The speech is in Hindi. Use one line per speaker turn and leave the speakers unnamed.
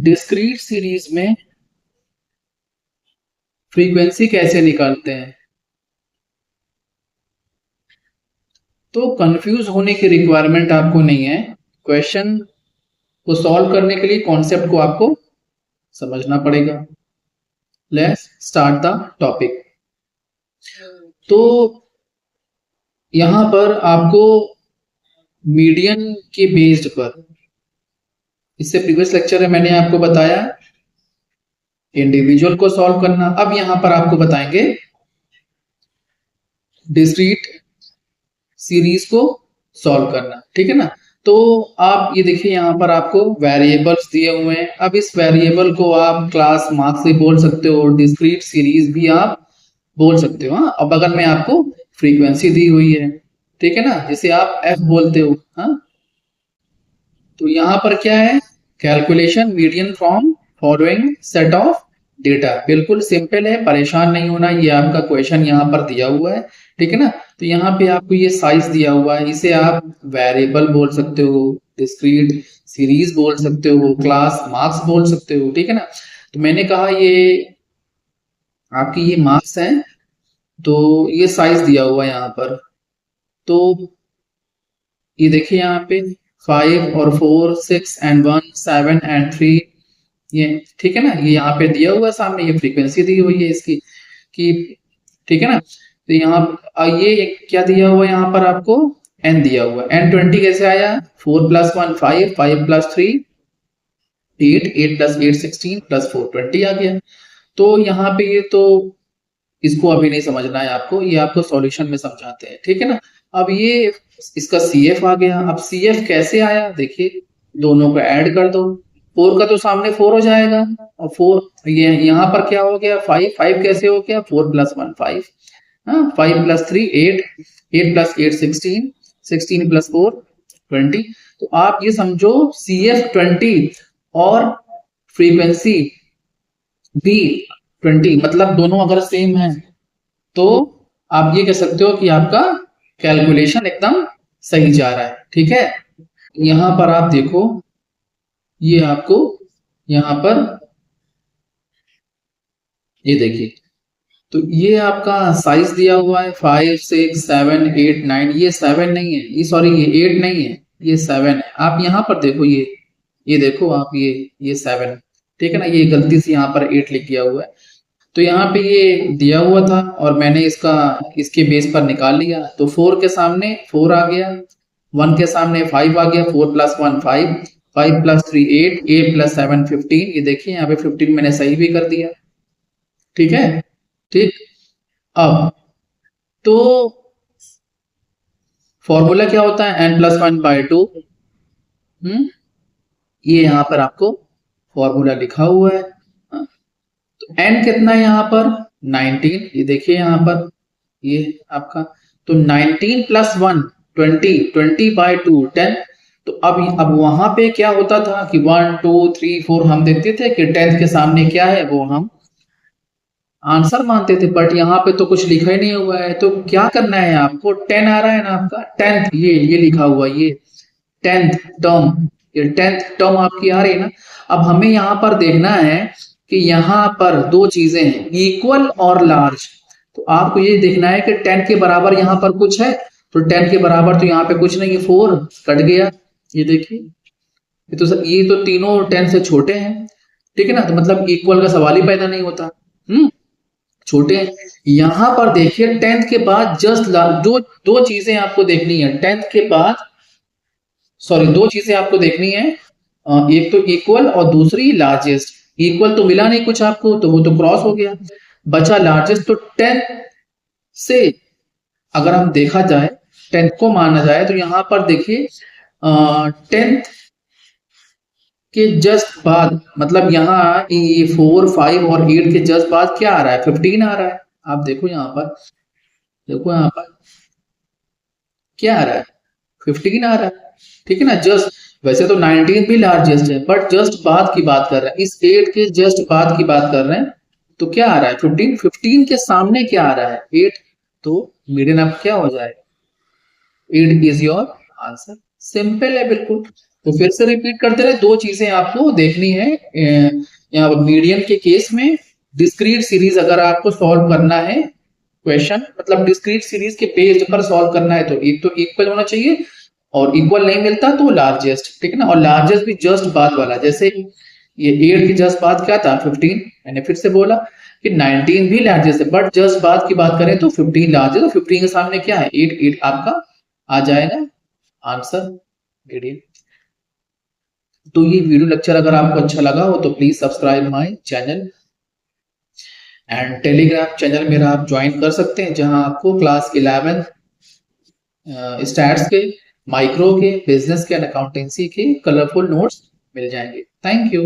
डिस्क्रीट सीरीज में फ्रीक्वेंसी कैसे निकालते हैं। तो कंफ्यूज होने की रिक्वायरमेंट आपको नहीं है। क्वेश्चन को सॉल्व करने के लिए कॉन्सेप्ट को आपको समझना पड़ेगा। Let's start the topic. तो यहां पर आपको मीडियन के बेस्ड पर, इससे प्रीवियस लेक्चर में मैंने आपको बताया इंडिविजुअल को सॉल्व करना। अब यहां पर आपको बताएंगे डिस्क्रीट सीरीज को सॉल्व करना, ठीक है ना। तो आप ये देखिए यहाँ पर आपको वेरिएबल्स दिए हुए हैं। अब इस वेरिएबल को आप क्लास मार्क्स भी बोल सकते हो, डिस्क्रीट सीरीज भी आप बोल सकते हो। हाँ, अब बगल में आपको फ्रीक्वेंसी दी हुई है, ठीक है ना, जिसे आप एफ बोलते हो। हाँ, तो यहाँ पर क्या है, calculation median from following set of data. बिल्कुल सिंपल है, परेशान नहीं होना। ये आपका क्वेश्चन यहाँ पर दिया हुआ है, ठीक है ना। तो यहाँ पे आपको ये साइज दिया हुआ है, इसे आप वेरिएबल बोल सकते हो, डिस्क्रीट सीरीज बोल सकते हो, क्लास मार्क्स बोल सकते हो, ठीक है ना। तो मैंने कहा ये आपकी ये मार्क्स हैं, तो ये साइज दिया हुआ है यहाँ पर। तो ये देखिए यहाँ पे 5 और 4, 6 and 1, 7 and 3, ये ठीक है ना। ये यहाँ पे दिया हुआ है सामने, ये फ्रीक्वेंसी दी हुई है इसकी कि, ठीक है ना। तो यहाँ ये क्या दिया हुआ है, यहाँ पर आपको n दिया हुआ है। n20 कैसे आया, 4 + 1 5, 5 + 3 8, 8 + 8 16 + 4 20 आ गया। तो यहाँ पे ये तो इसको अभी नहीं समझना है आपको, ये आपको सॉल्यूशन में समझाते हैं, ठीक है ना। अब ये इसका CF आ गया। अब CF कैसे आया, देखिए दोनों को ऐड कर दो, 4 का तो सामने 4 हो जाएगा, और 4 ये यहाँ पर क्या हो गया, 5, 5 कैसे हो गया, 4 + 1 5, हाँ 5 + 3 8, 8 + 8 16, 16 + 4 20। तो आप ये समझो CF 20 और फ्रीक्वेंसी भी 20, मतलब दोनों अगर सेम है तो आप ये कह सकते हो कि आपका कैलकुलेशन एकदम सही जा रहा है, ठीक है। यहां पर आप देखो, ये आपको यहां पर ये देखिए, तो ये आपका साइज दिया हुआ है 5 6 7 8 9। ये 7 नहीं है, ये सॉरी ये 8 नहीं है, ये 7 है। आप यहां पर देखो, ये देखो आप, ये 7, ठीक है ना। ये गलती से यहाँ पर 8 लिख गया हुआ है। तो यहाँ पे ये दिया हुआ था और मैंने इसके बेस पर निकाल लिया। तो 4 के सामने 4 आ गया, 1 के सामने 5 आ गया, 4 + 1 5, 5 + 3 8, 8 + 7 15। ये देखिए यहाँ पे 15 मैंने सही भी कर दिया, ठीक है। ठीक, अब तो फॉर्मूला क्या होता है, n+1/2। ये यहाँ पर आपको फॉर्मूला लिखा हुआ है। तो n कितना है यहाँ पर, 19। ये देखिए यहाँ पर ये आपका, तो 19 + 1 20, 20/2 10। तो अब वहां पे क्या होता था कि 1 2 3 4 हम देखते थे कि 10th के सामने क्या है वो हम आंसर मानते थे, बट यहाँ पे तो कुछ लिखा ही नहीं हुआ है। तो क्या करना है आपको, 10 आ रहा है ना आपका, 10th ये लिखा हुआ, ये 10th टर्म, ये 10th टर्म आपकी आ रही है ना। अब हमें यहाँ पर देखना है कि यहाँ पर दो चीजें हैं, इक्वल और लार्ज। तो आपको ये देखना है कि 10 के बराबर यहाँ पर कुछ है, तो 10 के बराबर तो यहाँ पे कुछ नहीं है, 4 कट गया। ये देखिए, ये तो तीनों 10 से छोटे हैं, ठीक है ना। तो मतलब इक्वल का सवाल ही पैदा नहीं होता, छोटे हैं। यहां पर देखिए 10th के बाद जस्ट दो दो चीजें आपको देखनी है 10th के बाद, सॉरी दो चीजें आपको देखनी है, एक तो इक्वल और दूसरी लार्जेस्ट। इक्वल तो मिला नहीं कुछ आपको, तो वो तो क्रॉस हो गया, बचा लार्जेस्ट। तो 10th से अगर हम देखा जाए, 10th को माना जाए, तो यहां पर देखिए 10th के जस्ट बाद, मतलब यहाँ ये 4 5 और 8 के जस्ट बाद क्या आ रहा है, 15 आ रहा है। आप देखो यहाँ पर, देखो यहाँ पर क्या आ रहा है, 15 आ रहा है, ठीक है ना। जस्ट वैसे तो 19 भी लार्जेस्ट है, बट जस्ट बाद की बात कर रहे हैं, इस 8 के जस्ट बाद की बात कर रहे हैं। तो क्या आ रहा है, 15, 15 के सामने क्या आ रहा है, 8। तो मीडियन अब क्या हो जाए, 8 इज योर आंसर। सिंपल है बिल्कुल। तो फिर से रिपीट करते रहे, दो चीजें आपको देखनी है। यहाँ मीडियन के केस में डिस्क्रीट सीरीज अगर आपको सॉल्व करना है क्वेश्चन, मतलब डिस्क्रीट सीरीज के पेज पर सॉल्व करना है, तो एक तो इक्वल होना चाहिए, और इक्वल नहीं मिलता तो लार्जेस्ट, ठीक है ना। और लार्जेस्ट भी जस्ट बाद वाला, जैसे ये 8 की जस्ट बाद क्या था 15, मैंने फिर से बोला कि 19 भी लार्जेस्ट है, बट जस्ट बाद की बात करें तो 15 लार्जेस्ट, तो 15 के सामने क्या है 8, 8 आपका आ जाएगा आंसर मीडियन। तो ये वीडियो लेक्चर अगर आपको अच्छा लगा हो तो please subscribe my channel, and Telegram channel मेरा आप ज्वाइन कर सकते हैं, जहां आपको क्लास 11 स्टैट्स के, माइक्रो के, बिजनेस के एंड अकाउंटेंसी के कलरफुल नोट्स मिल जाएंगे। Thank you.